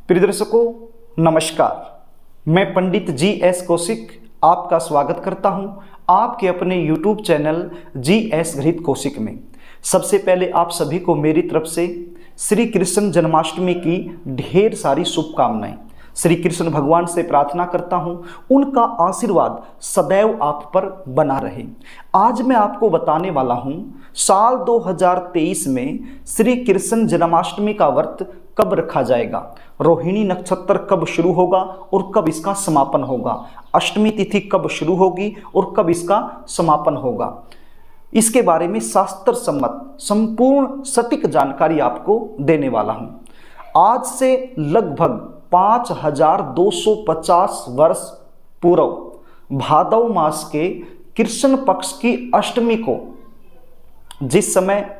प्रिय दर्शकों नमस्कार, मैं पंडित जी.एस. कौशिक आपका स्वागत करता हूं आपके अपने YouTube चैनल जी.एस. गृहीत कौशिक में। सबसे पहले आप सभी को मेरी तरफ से श्री कृष्ण जन्माष्टमी की ढेर सारी शुभकामनाएं। श्री कृष्ण भगवान से प्रार्थना करता हूं उनका आशीर्वाद सदैव आप पर बना रहे। आज मैं आपको बताने वाला हूं साल 2023 में श्री कृष्ण जन्माष्टमी का व्रत कब रखा जाएगा, रोहिणी नक्षत्र कब शुरू होगा और कब इसका समापन होगा, अष्टमी तिथि कब शुरू होगी और कब इसका समापन होगा। इसके बारे में शास्त्र सम्मत संपूर्ण सटीक जानकारी आपको देने वाला हूं। आज से लगभग 5250 वर्ष पूर्व भादव मास के कृष्ण पक्ष की अष्टमी को, जिस समय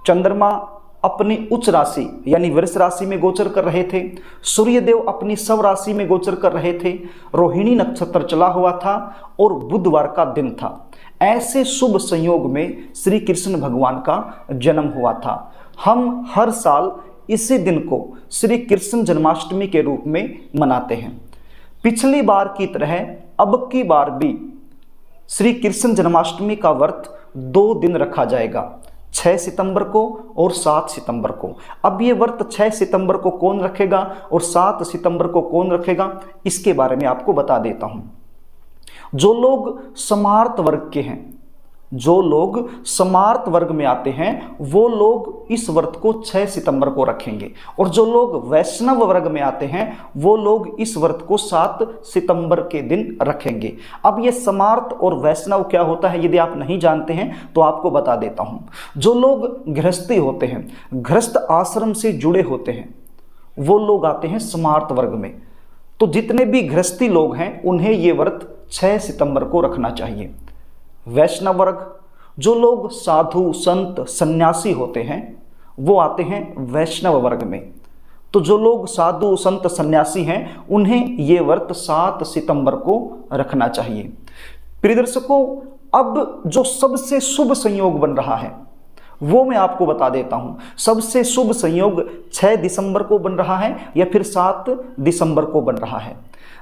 चंद्रमा अपनी उच्च राशि यानी वृष राशि में गोचर कर रहे थे, सूर्यदेव अपनी शव राशि में गोचर कर रहे थे, रोहिणी नक्षत्र चला हुआ था और बुधवार का दिन था। ऐसे शुभ संयोग में श्री कृष्ण भगवान का जन्म हुआ था। हम हर साल इसी दिन को श्री कृष्ण जन्माष्टमी के रूप में मनाते हैं। पिछली बार की तरह अब की बार भी श्री कृष्ण जन्माष्टमी का व्रत 2 दिन रखा जाएगा, 6 सितंबर को और 7 सितंबर को। अब ये व्रत 6 सितंबर को कौन रखेगा और 7 सितंबर को कौन रखेगा, इसके बारे में आपको बता देता हूं। जो लोग समार्त वर्ग के हैं, जो लोग समार्त वर्ग में आते हैं, वो लोग इस व्रत को 6 सितंबर को रखेंगे और जो लोग वैष्णव वर्ग में आते हैं वो लोग इस व्रत को 7 सितंबर के दिन रखेंगे। अब ये समार्त और वैष्णव क्या होता है यदि आप नहीं जानते हैं तो आपको बता देता हूं। जो लोग गृहस्थी होते हैं, गृहस्थ आश्रम से जुड़े होते हैं, वो लोग आते हैं समार्त वर्ग में। तो जितने भी गृहस्थी लोग हैं उन्हें ये व्रत 6 सितंबर को रखना चाहिए। वैष्णव वर्ग, जो लोग साधु संत सन्यासी होते हैं, वो आते हैं वैष्णव वर्ग में। तो जो लोग साधु संत सन्यासी हैं उन्हें ये व्रत 7 सितंबर को रखना चाहिए। प्रिय दर्शकों, अब जो सबसे शुभ संयोग बन रहा है वो मैं आपको बता देता हूं। सबसे शुभ संयोग 6 दिसंबर को बन रहा है या फिर 7 दिसंबर को बन रहा है।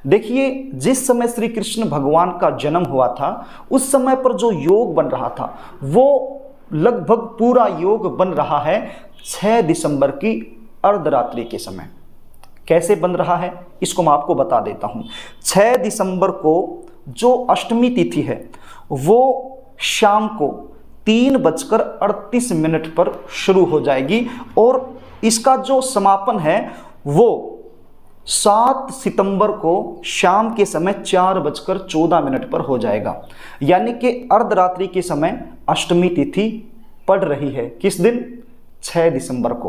देखिए, जिस समय श्री कृष्ण भगवान का जन्म हुआ था उस समय पर जो योग बन रहा था वो लगभग पूरा योग बन रहा है 6 दिसंबर की अर्धरात्रि के समय। कैसे बन रहा है इसको मैं आपको बता देता हूं। 6 दिसंबर को जो अष्टमी तिथि है वो शाम को 3:38 पर शुरू हो जाएगी और इसका जो समापन है वो 7 सितंबर को शाम के समय 4:14 पर हो जाएगा। यानी कि अर्धरात्रि के समय अष्टमी तिथि पड़ रही है। किस दिन? 6 दिसंबर को।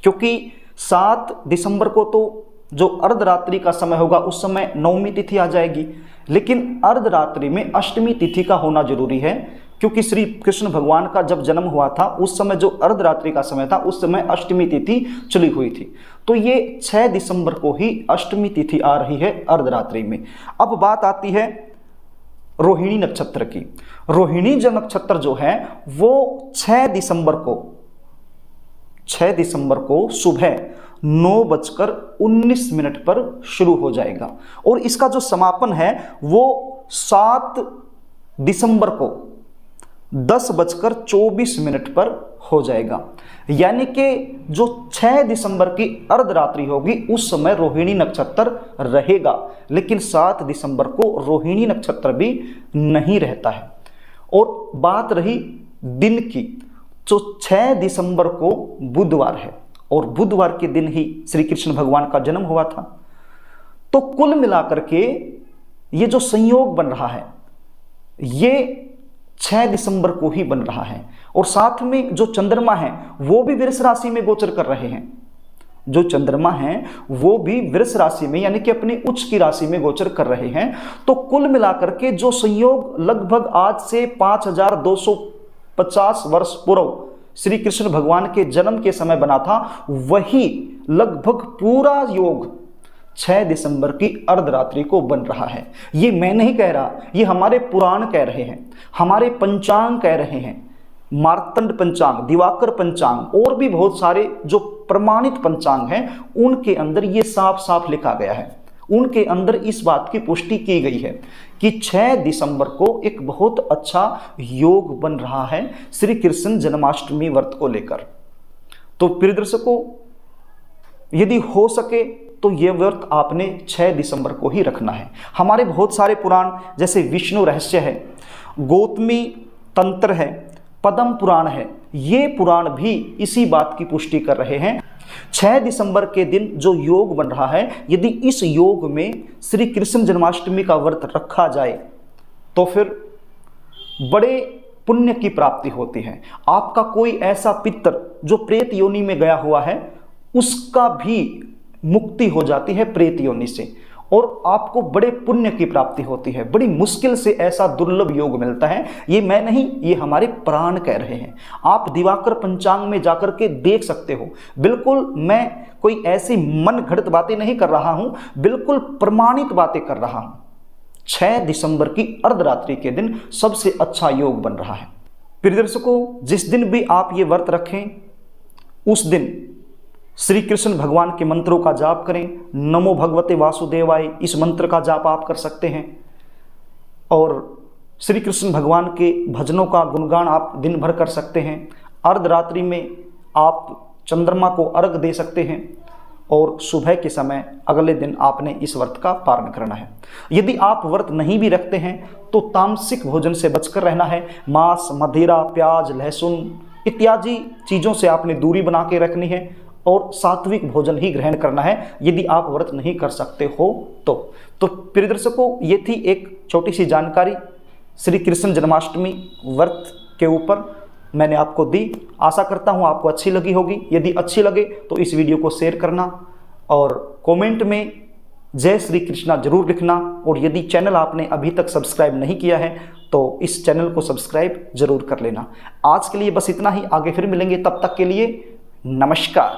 क्योंकि 7 दिसंबर को तो जो अर्धरात्रि का समय होगा उस समय नवमी तिथि आ जाएगी, लेकिन अर्धरात्रि में अष्टमी तिथि का होना जरूरी है। क्योंकि श्री कृष्ण भगवान का जब जन्म हुआ था उस समय जो अर्धरात्रि का समय था उस समय अष्टमी तिथि चली हुई थी। तो ये 6 दिसंबर को ही अष्टमी तिथि आ रही है अर्धरात्रि में। अब बात आती है रोहिणी नक्षत्र की। रोहिणी जो नक्षत्र जो है वो 6 दिसंबर को सुबह 9:19 पर शुरू हो जाएगा और इसका जो समापन है वो 7 दिसंबर को 10:24 पर हो जाएगा। यानी कि जो 6 दिसंबर की अर्धरात्रि होगी उस समय रोहिणी नक्षत्र रहेगा, लेकिन 7 दिसंबर को रोहिणी नक्षत्र भी नहीं रहता है। और बात रही दिन की, जो 6 दिसंबर को बुधवार है और बुधवार के दिन ही श्री कृष्ण भगवान का जन्म हुआ था। तो कुल मिलाकर के ये जो संयोग बन रहा है ये 6 दिसंबर को ही बन रहा है और साथ में जो चंद्रमा है वो भी वृष राशि में गोचर कर रहे हैं। जो चंद्रमा है वो भी वृष राशि में यानी कि अपनी उच्च की राशि में गोचर कर रहे हैं। तो कुल मिलाकर के जो संयोग लगभग आज से 5250 वर्ष पूर्व श्री कृष्ण भगवान के जन्म के समय बना था, वही लगभग पूरा योग 6 दिसंबर की अर्धरात्रि को बन रहा है। ये मैं नहीं कह रहा, ये हमारे पुराण कह रहे हैं, हमारे पंचांग कह रहे हैं। मार्तंड पंचांग, दिवाकर पंचांग और भी बहुत सारे जो प्रमाणित पंचांग हैं उनके अंदर ये साफ साफ लिखा गया है, उनके अंदर इस बात की पुष्टि की गई है कि 6 दिसंबर को एक बहुत अच्छा योग बन रहा है श्री कृष्ण जन्माष्टमी व्रत को लेकर। तो प्रिय दर्शकों, यदि हो सके तो यह व्रत आपने 6 दिसंबर को ही रखना है। हमारे बहुत सारे पुराण जैसे विष्णु रहस्य है, गौतमी तंत्र है, पद्म पुराण है, ये पुराण भी इसी बात की पुष्टि कर रहे हैं। 6 दिसंबर के दिन जो योग बन रहा है, यदि इस योग में श्री कृष्ण जन्माष्टमी का व्रत रखा जाए तो फिर बड़े पुण्य की प्राप्ति होती है। आपका कोई ऐसा पितर जो प्रेत योनि में गया हुआ है उसका भी मुक्ति हो जाती है प्रेत योनि से, और आपको बड़े पुण्य की प्राप्ति होती है। बड़ी मुश्किल से ऐसा दुर्लभ योग मिलता है। ये मैं नहीं, ये हमारे प्राण कह रहे हैं। आप दिवाकर पंचांग में जाकर के देख सकते हो। बिल्कुल मैं कोई ऐसी मन घड़त बातें नहीं कर रहा हूं, बिल्कुल प्रमाणित बातें कर रहा हूं। 6 दिसंबर की अर्धरात्रि के दिन सबसे अच्छा योग बन रहा है। प्रिय दर्शकों, जिस दिन भी आप ये व्रत रखें उस दिन श्री कृष्ण भगवान के मंत्रों का जाप करें। नमो भगवते वासुदेवाय, इस मंत्र का जाप आप कर सकते हैं, और श्री कृष्ण भगवान के भजनों का गुणगान आप दिन भर कर सकते हैं। अर्धरात्रि में आप चंद्रमा को अर्घ दे सकते हैं, और सुबह के समय अगले दिन आपने इस व्रत का पालन करना है। यदि आप व्रत नहीं भी रखते हैं तो तामसिक भोजन से बचकर रहना है। मांस, मदिरा, प्याज, लहसुन इत्यादि चीज़ों से आपने दूरी बना के रखनी है, और सात्विक भोजन ही ग्रहण करना है यदि आप व्रत नहीं कर सकते हो तो प्रिय दर्शकों, ये थी एक छोटी सी जानकारी श्री कृष्ण जन्माष्टमी व्रत के ऊपर मैंने आपको दी। आशा करता हूँ आपको अच्छी लगी होगी। यदि अच्छी लगे तो इस वीडियो को शेयर करना और कमेंट में जय श्री कृष्णा जरूर लिखना, और यदि चैनल आपने अभी तक सब्सक्राइब नहीं किया है तो इस चैनल को सब्सक्राइब जरूर कर लेना। आज के लिए बस इतना ही, आगे फिर मिलेंगे, तब तक के लिए नमस्कार।